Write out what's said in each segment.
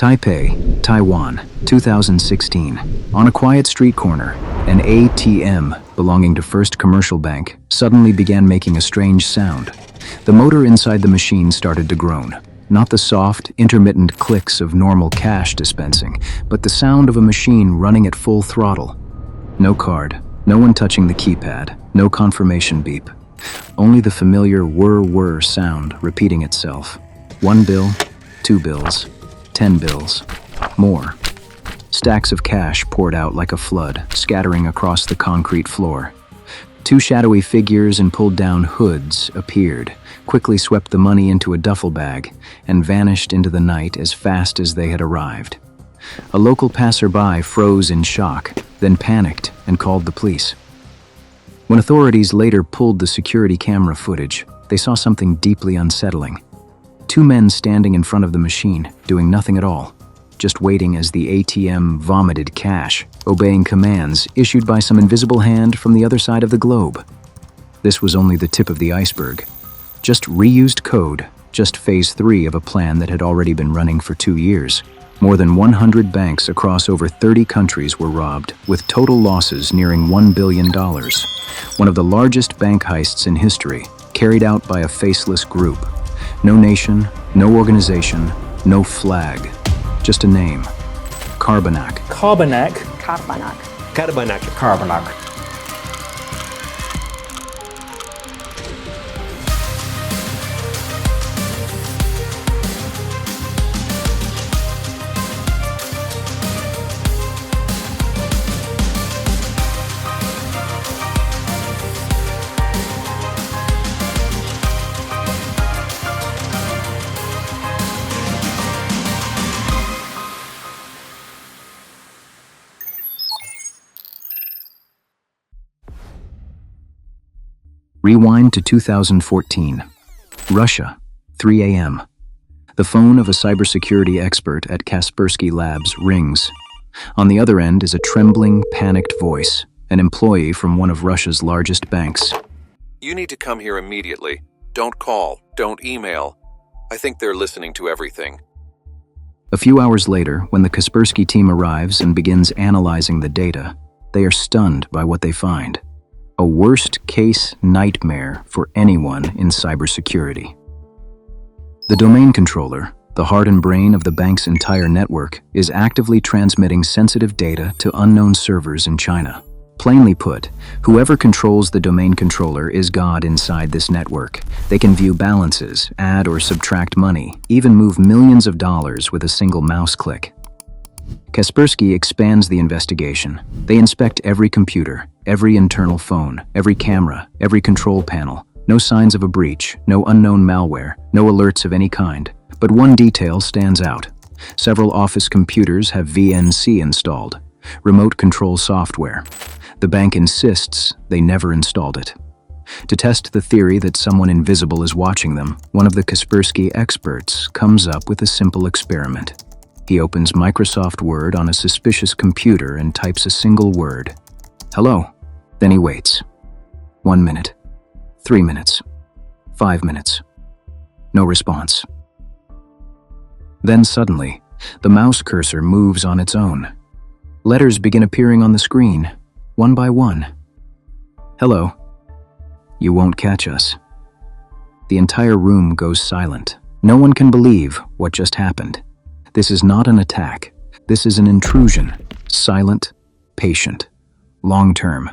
Taipei, Taiwan, 2016. On a quiet street corner, an ATM belonging to First Commercial Bank suddenly began making a strange sound. The motor inside the machine started to groan. Not the soft, intermittent clicks of normal cash dispensing, but the sound of a machine running at full throttle. No card, no one touching the keypad, no confirmation beep. Only the familiar whir-whir sound repeating itself. 1 bill, 2 bills, 10 bills, more. Stacks of cash poured out like a flood, scattering across the concrete floor. 2 shadowy figures in pulled-down hoods appeared, quickly swept the money into a duffel bag, and vanished into the night as fast as they had arrived. A local passerby froze in shock, then panicked and called the police. When authorities later pulled the security camera footage, they saw something deeply unsettling. 2 men standing in front of the machine, doing nothing at all, just waiting as the ATM vomited cash, obeying commands issued by some invisible hand from the other side of the globe. This was only the tip of the iceberg. Just reused code, just phase 3 of a plan that had already been running for 2 years. More than 100 banks across over 30 countries were robbed, with total losses nearing $1 billion. One of the largest bank heists in history, carried out by a faceless group. No nation, no organization, no flag. Just a name. Carbanak. Carbanak. Carbanak. Carbanak. Carbanak. Rewind to 2014. Russia, 3 a.m. The phone of a cybersecurity expert at Kaspersky Labs rings. On the other end is a trembling, panicked voice, an employee from one of Russia's largest banks. You need to come here immediately. Don't call, don't email. I think they're listening to everything. A few hours later, when the Kaspersky team arrives and begins analyzing the data, they are stunned by what they find. A worst-case nightmare for anyone in cybersecurity. The domain controller, the heart and brain of the bank's entire network, is actively transmitting sensitive data to unknown servers in China. Plainly put, whoever controls the domain controller is God inside this network. They can view balances, add or subtract money, even move millions of dollars with a single mouse click. Kaspersky expands the investigation. They inspect every computer, every internal phone, every camera, every control panel. No signs of a breach, no unknown malware, no alerts of any kind. But one detail stands out. Several office computers have VNC installed, remote control software. The bank insists they never installed it. To test the theory that someone invisible is watching them, one of the Kaspersky experts comes up with a simple experiment. He opens Microsoft Word on a suspicious computer and types a single word. Hello. Then he waits. 1 minute. 3 minutes. 5 minutes. No response. Then suddenly, the mouse cursor moves on its own. Letters begin appearing on the screen, one by one. Hello. You won't catch us. The entire room goes silent. No one can believe what just happened. This is not an attack. This is an intrusion. Silent, patient, long-term.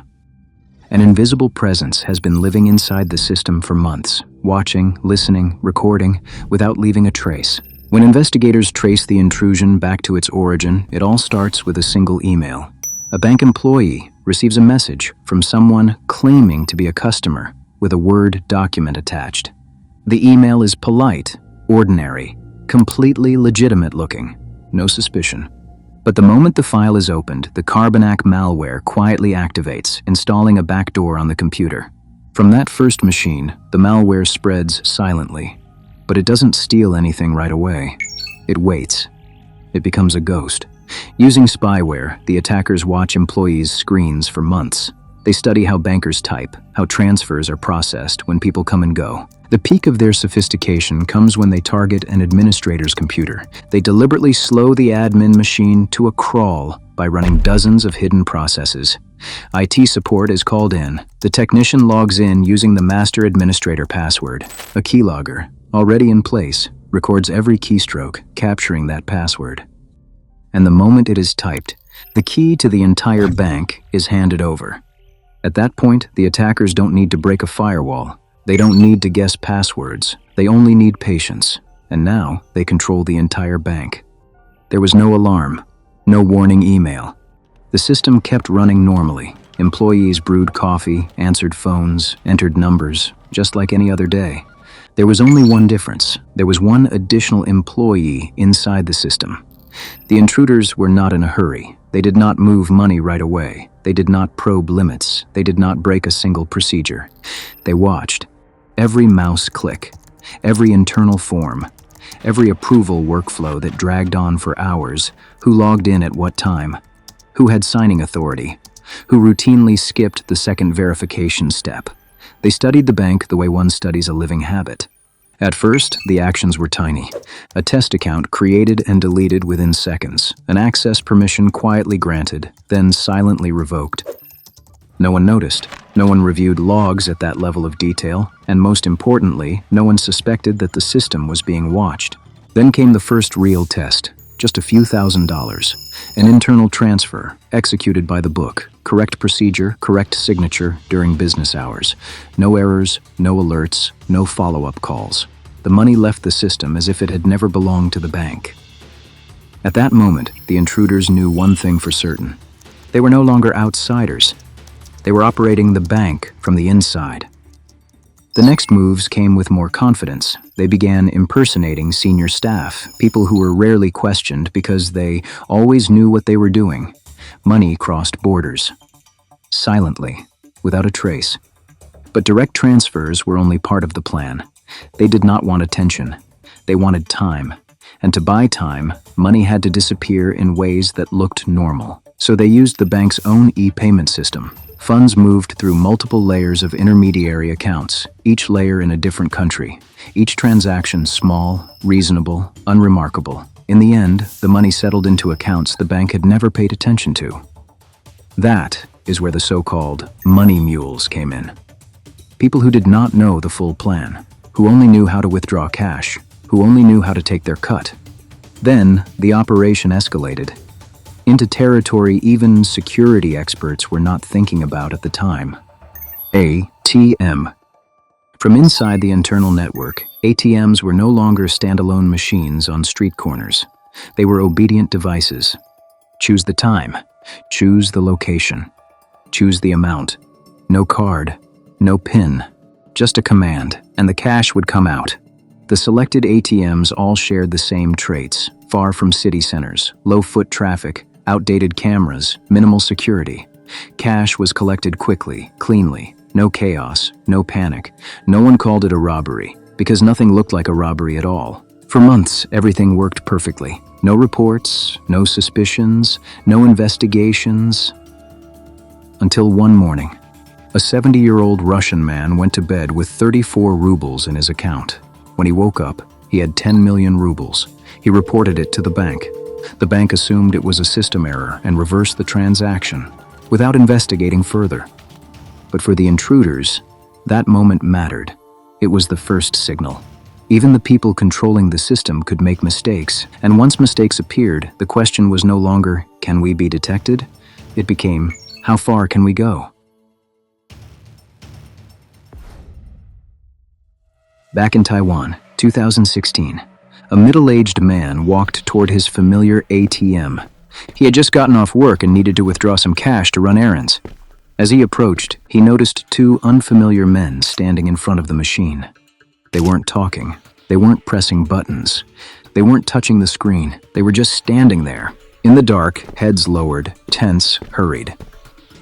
An invisible presence has been living inside the system for months, watching, listening, recording, without leaving a trace. When investigators trace the intrusion back to its origin, it all starts with a single email. A bank employee receives a message from someone claiming to be a customer with a Word document attached. The email is polite, ordinary, completely legitimate looking, no suspicion. But the moment the file is opened, the Carbanak malware quietly activates, installing a backdoor on the computer. From that first machine, the malware spreads silently. But it doesn't steal anything right away. It waits. It becomes a ghost. Using spyware, the attackers watch employees' screens for months. They study how bankers type, how transfers are processed when people come and go. The peak of their sophistication comes when they target an administrator's computer. They deliberately slow the admin machine to a crawl by running dozens of hidden processes. IT support is called in. The technician logs in using the master administrator password. A keylogger, already in place, records every keystroke, capturing that password. And the moment it is typed, the key to the entire bank is handed over. At that point, the attackers don't need to break a firewall. They don't need to guess passwords. They only need patience. And now, they control the entire bank. There was no alarm, no warning email. The system kept running normally. Employees brewed coffee, answered phones, entered numbers, just like any other day. There was only one difference. There was one additional employee inside the system. The intruders were not in a hurry. They did not move money right away. They did not probe limits. They did not break a single procedure. They watched. Every mouse click, every internal form, every approval workflow that dragged on for hours, who logged in at what time, who had signing authority, who routinely skipped the second verification step. They studied the bank the way one studies a living habit. At first, the actions were tiny. A test account created and deleted within seconds, an access permission quietly granted, then silently revoked. No one noticed. No one reviewed logs at that level of detail, and most importantly, no one suspected that the system was being watched. Then came the first real test, just a few $1,000s. An internal transfer, executed by the book, correct procedure, correct signature during business hours. No errors, no alerts, no follow-up calls. The money left the system as if it had never belonged to the bank. At that moment, the intruders knew one thing for certain. They were no longer outsiders. They were operating the bank from the inside. The next moves came with more confidence. They began impersonating senior staff, people who were rarely questioned because they always knew what they were doing. Money crossed borders. Silently, without a trace. But direct transfers were only part of the plan. They did not want attention. They wanted time. And to buy time, money had to disappear in ways that looked normal. So they used the bank's own e-payment system. Funds moved through multiple layers of intermediary accounts, each layer in a different country. Each transaction small, reasonable, unremarkable. In the end, the money settled into accounts the bank had never paid attention to. That is where the so-called money mules came in. People who did not know the full plan, who only knew how to withdraw cash, who only knew how to take their cut. Then, the operation escalated into territory even security experts were not thinking about at the time. ATM. From inside the internal network, ATMs were no longer standalone machines on street corners. They were obedient devices. Choose the time. Choose the location. Choose the amount. No card. No PIN. Just a command, and the cash would come out. The selected ATMs all shared the same traits: far from city centers, low foot traffic, outdated cameras, minimal security. Cash was collected quickly, cleanly. No chaos, no panic. No one called it a robbery, because nothing looked like a robbery at all. For months, everything worked perfectly. No reports, no suspicions, no investigations. Until one morning, a 70-year-old Russian man went to bed with 34 rubles in his account. When he woke up, he had 10 million rubles. He reported it to the bank. The bank assumed it was a system error and reversed the transaction, without investigating further. But for the intruders, that moment mattered. It was the first signal. Even the people controlling the system could make mistakes, and once mistakes appeared, the question was no longer, can we be detected? It became, how far can we go? Back in Taiwan, 2016. A middle-aged man walked toward his familiar ATM. He had just gotten off work and needed to withdraw some cash to run errands. As he approached, he noticed two unfamiliar men standing in front of the machine. They weren't talking. They weren't pressing buttons. They weren't touching the screen. They were just standing there. In the dark, heads lowered, tense, hurried.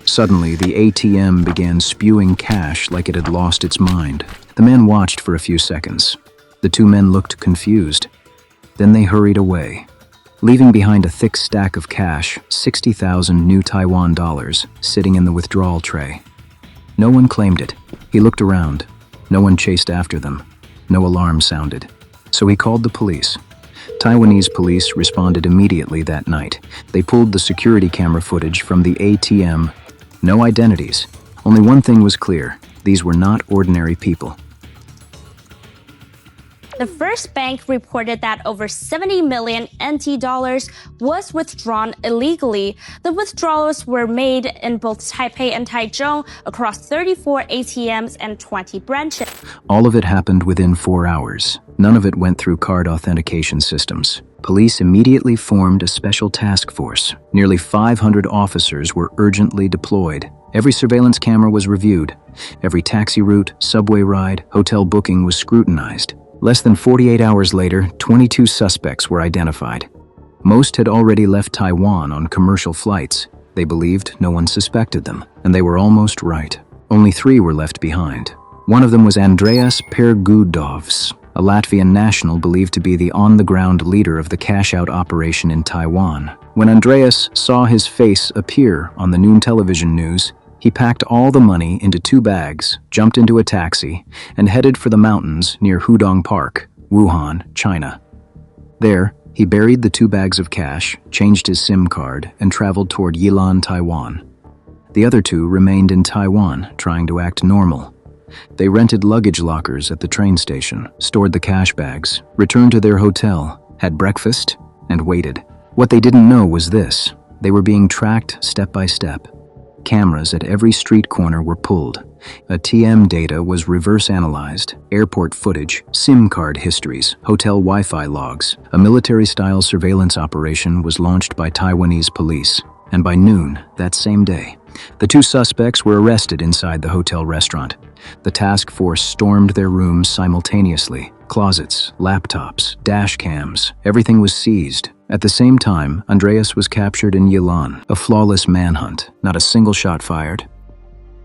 Suddenly, the ATM began spewing cash like it had lost its mind. The man watched for a few seconds. The two men looked confused. Then they hurried away, leaving behind a thick stack of cash, 60,000 new Taiwan dollars, sitting in the withdrawal tray. No one claimed it. He looked around. No one chased after them. No alarm sounded. So he called the police. Taiwanese police responded immediately that night. They pulled the security camera footage from the ATM. No identities. Only one thing was clear. These were not ordinary people. The first bank reported that over 70 million NT dollars was withdrawn illegally. The withdrawals were made in both Taipei and Taichung across 34 ATMs and 20 branches. All of it happened within 4 hours. None of it went through card authentication systems. Police immediately formed a special task force. Nearly 500 officers were urgently deployed. Every surveillance camera was reviewed. Every taxi route, subway ride, hotel booking was scrutinized. Less than 48 hours later, 22 suspects were identified. Most had already left Taiwan on commercial flights. They believed no one suspected them, and they were almost right. Only 3 were left behind. One of them was Andreas Pergudovs, a Latvian national believed to be the on-the-ground leader of the cash-out operation in Taiwan. When Andreas saw his face appear on the noon television news, he packed all the money into 2 bags, jumped into a taxi, and headed for the mountains near Hudong Park, Wuhan, China. There, he buried the 2 bags of cash, changed his SIM card, and traveled toward Yilan, Taiwan. The other 2 remained in Taiwan, trying to act normal. They rented luggage lockers at the train station, stored the cash bags, returned to their hotel, had breakfast, and waited. What they didn't know was this: they were being tracked step by step. Cameras at every street corner were pulled. ATM data was reverse analyzed, airport footage, SIM card histories, hotel Wi-Fi logs. A military-style surveillance operation was launched by Taiwanese police, and by noon that same day, the 2 suspects were arrested inside the hotel restaurant. The task force stormed their rooms simultaneously. Closets, laptops, dash cams, everything was seized. At the same time, Andreas was captured in Yilan, a flawless manhunt, not a single shot fired.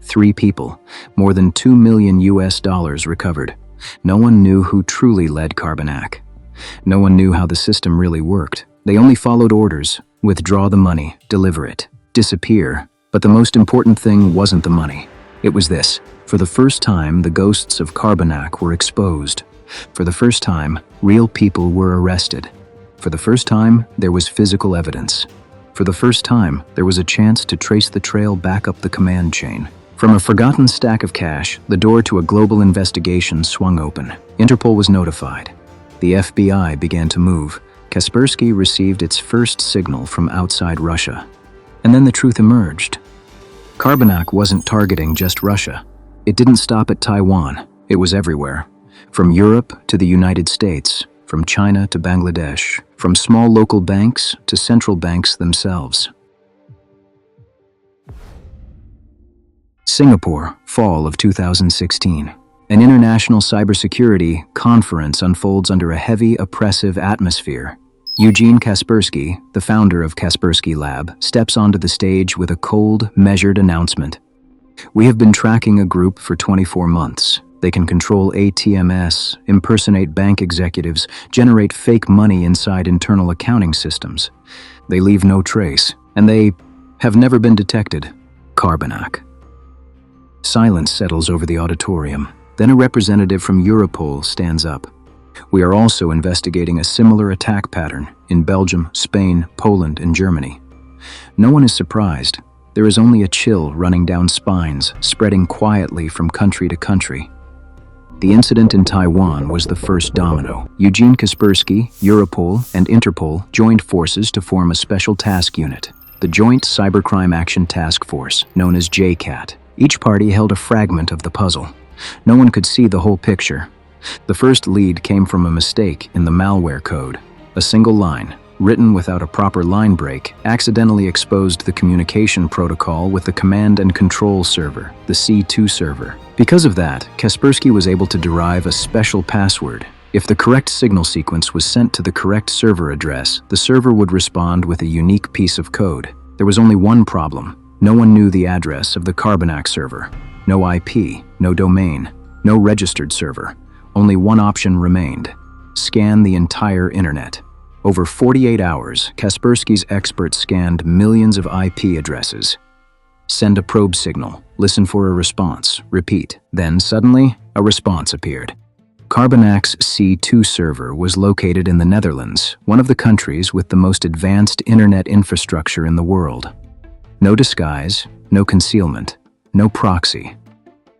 3 people, more than $2 million recovered. No one knew who truly led Carbanak. No one knew how the system really worked. They only followed orders: withdraw the money, deliver it, disappear. But the most important thing wasn't the money. It was this: for the first time, the ghosts of Carbanak were exposed. For the first time, real people were arrested. For the first time, there was physical evidence. For the first time, there was a chance to trace the trail back up the command chain. From a forgotten stack of cash, the door to a global investigation swung open. Interpol was notified. The FBI began to move. Kaspersky received its first signal from outside Russia. And then the truth emerged. Carbanak wasn't targeting just Russia. It didn't stop at Taiwan. It was everywhere. From Europe to the United States, from China to Bangladesh, from small local banks to central banks themselves. Singapore, fall of 2016. An international cybersecurity conference unfolds under a heavy, oppressive atmosphere. Eugene Kaspersky, the founder of Kaspersky Lab, steps onto the stage with a cold, measured announcement. We have been tracking a group for 24 months. They can control ATMs, impersonate bank executives, generate fake money inside internal accounting systems. They leave no trace, and they have never been detected. Carbanak. Silence settles over the auditorium. Then a representative from Europol stands up. We are also investigating a similar attack pattern in Belgium, Spain, Poland, and Germany. No one is surprised. There is only a chill running down spines, spreading quietly from country to country. The incident in Taiwan was the first domino. Eugene Kaspersky, Europol, and Interpol joined forces to form a special task unit, the Joint Cybercrime Action Task Force, known as JCAT. Each party held a fragment of the puzzle. No one could see the whole picture. The first lead came from a mistake in the malware code. A single line, written without a proper line break, accidentally exposed the communication protocol with the command and control server, the C2 server. Because of that, Kaspersky was able to derive a special password. If the correct signal sequence was sent to the correct server address, the server would respond with a unique piece of code. There was only one problem. No one knew the address of the Carbanak server. No IP, no domain, no registered server. Only one option remained: scan the entire internet. Over 48 hours, Kaspersky's experts scanned millions of IP addresses. Send a probe signal, listen for a response, repeat. Then suddenly, a response appeared. Carbanak's C2 server was located in the Netherlands, one of the countries with the most advanced internet infrastructure in the world. No disguise, no concealment, no proxy.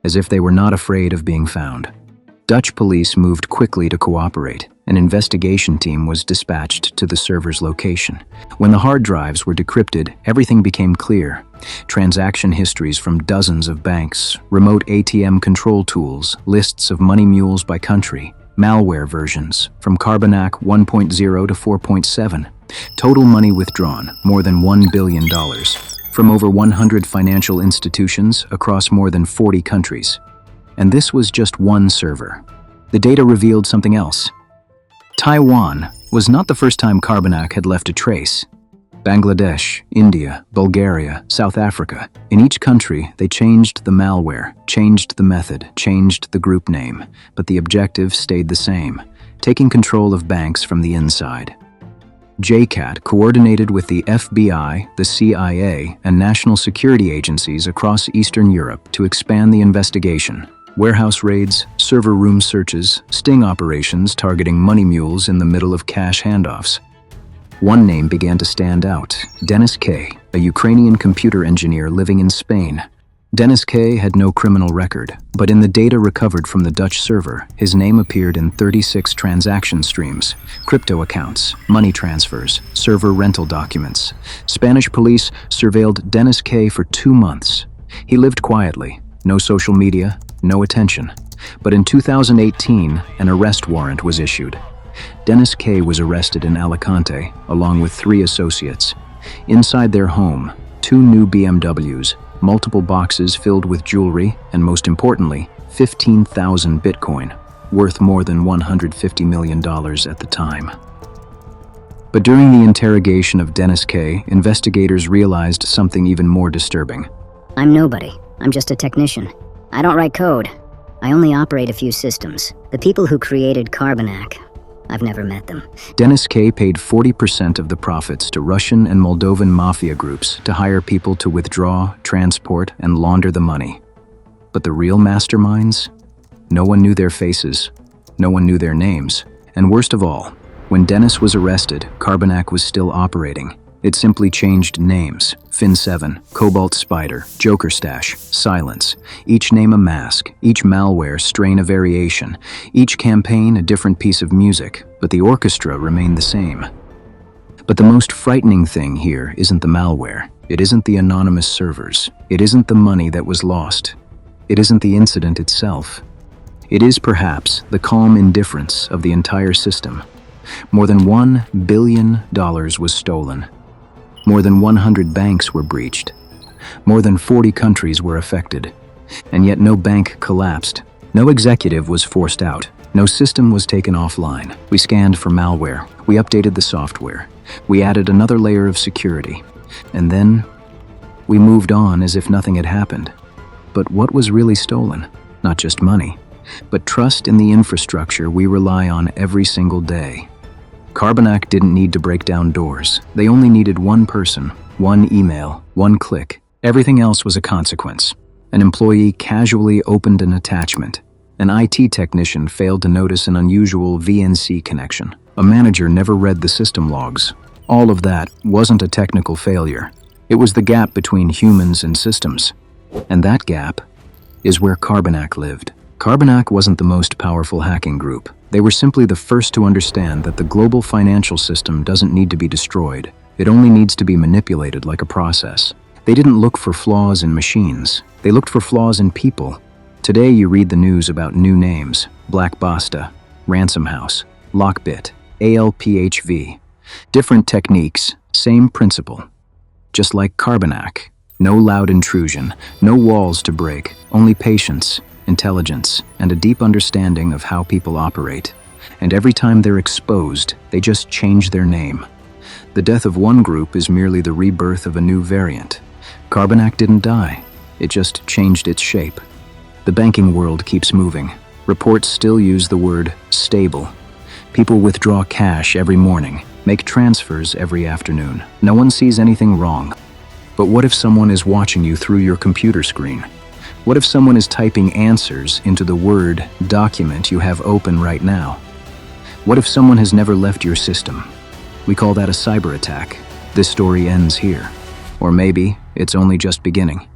As if they were not afraid of being found. Dutch police moved quickly to cooperate. An investigation team was dispatched to the server's location. When the hard drives were decrypted, everything became clear. Transaction histories from dozens of banks, remote ATM control tools, lists of money mules by country, malware versions from Carbanak 1.0 to 4.7. Total money withdrawn, more than $1 billion, from over 100 financial institutions across more than 40 countries. And this was just one server. The data revealed something else. Taiwan was not the first time Carbanak had left a trace. Bangladesh, India, Bulgaria, South Africa. In each country, they changed the malware, changed the method, changed the group name, but the objective stayed the same, taking control of banks from the inside. JCAT coordinated with the FBI, the CIA, and national security agencies across Eastern Europe to expand the investigation. Warehouse raids, server room searches, sting operations targeting money mules in the middle of cash handoffs. One name began to stand out, Denis K., a Ukrainian computer engineer living in Spain. Denis K. had no criminal record, but in the data recovered from the Dutch server, his name appeared in 36 transaction streams, crypto accounts, money transfers, server rental documents. Spanish police surveilled Denis K. for 2 months. He lived quietly, no social media, no attention. But in 2018, an arrest warrant was issued. Denis K. was arrested in Alicante, along with 3 associates. Inside their home, 2 new BMWs, multiple boxes filled with jewelry, and most importantly, 15,000 Bitcoin, worth more than $150 million at the time. But during the interrogation of Denis K., investigators realized something even more disturbing. I'm nobody. I'm just a technician. I don't write code. I only operate a few systems. The people who created Carbanak, I've never met them. Denis K. paid 40% of the profits to Russian and Moldovan mafia groups to hire people to withdraw, transport, and launder the money. But the real masterminds? No one knew their faces. No one knew their names. And worst of all, when Denis was arrested, Carbanak was still operating. It simply changed names: Fin7, Cobalt Spider, Joker Stash, Silence. Each name a mask, each malware strain a variation, each campaign a different piece of music, but the orchestra remained the same. But the most frightening thing here isn't the malware. It isn't the anonymous servers. It isn't the money that was lost. It isn't the incident itself. It is perhaps the calm indifference of the entire system. More than $1 billion was stolen. More than 100 banks were breached. More than 40 countries were affected. And yet no bank collapsed. No executive was forced out. No system was taken offline. We scanned for malware. We updated the software. We added another layer of security. And then we moved on as if nothing had happened. But what was really stolen? Not just money, but trust in the infrastructure we rely on every single day. Carbanak didn't need to break down doors. They only needed one person, one email, one click. Everything else was a consequence. An employee casually opened an attachment. An IT technician failed to notice an unusual VNC connection. A manager never read the system logs. All of that wasn't a technical failure. It was the gap between humans and systems. And that gap is where Carbanak lived. Carbanak wasn't the most powerful hacking group. They were simply the first to understand that the global financial system doesn't need to be destroyed. It only needs to be manipulated like a process. They didn't look for flaws in machines. They looked for flaws in people. Today you read the news about new names: Black Basta, Ransom House, Lockbit, ALPHV. Different techniques, same principle. Just like Carbanak. No loud intrusion, no walls to break, only patience, intelligence, and a deep understanding of how people operate. And every time they're exposed, they just change their name. The death of one group is merely the rebirth of a new variant. Carbanak didn't die. It just changed its shape. The banking world keeps moving. Reports still use the word stable. People withdraw cash every morning. Make transfers every afternoon. No one sees anything wrong. But what if someone is watching you through your computer screen? What if someone is typing answers into the Word document you have open right now? What if someone has never left your system? We call that a cyberattack. This story ends here. Or maybe it's only just beginning.